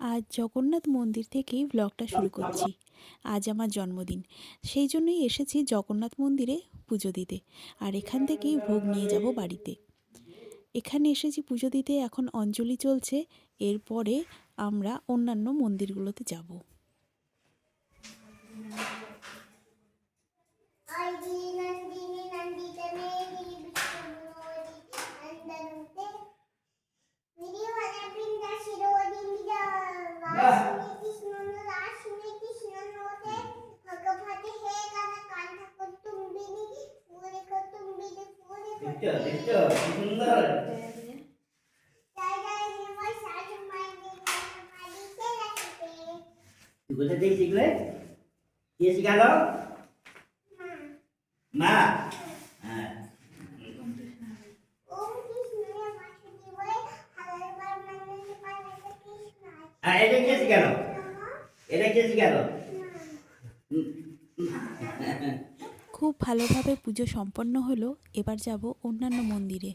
আজ জগন্নাথ মন্দির থেকেই ব্লগটা শুরু করছি। আজ আমার জন্মদিন, সেই জন্যই এসেছি জগন্নাথ মন্দিরে পুজো দিতে। আর এখান থেকেই ভোগ নিয়ে যাব বাড়িতে। এখানে এসেছি পুজো দিতে, এখন অঞ্জলি চলছে। এরপরে আমরা অন্যান্য মন্দিরগুলোতে যাব। কোথা থেকে শিখলে? কে শিখালো? মা। হ্যাঁ। এটা কে শিখালো? এটা কে শিখালো? খুব ভালোভাবে পুজো সম্পন্ন হলো। এবার যাব অন্যান্য মন্দিরে।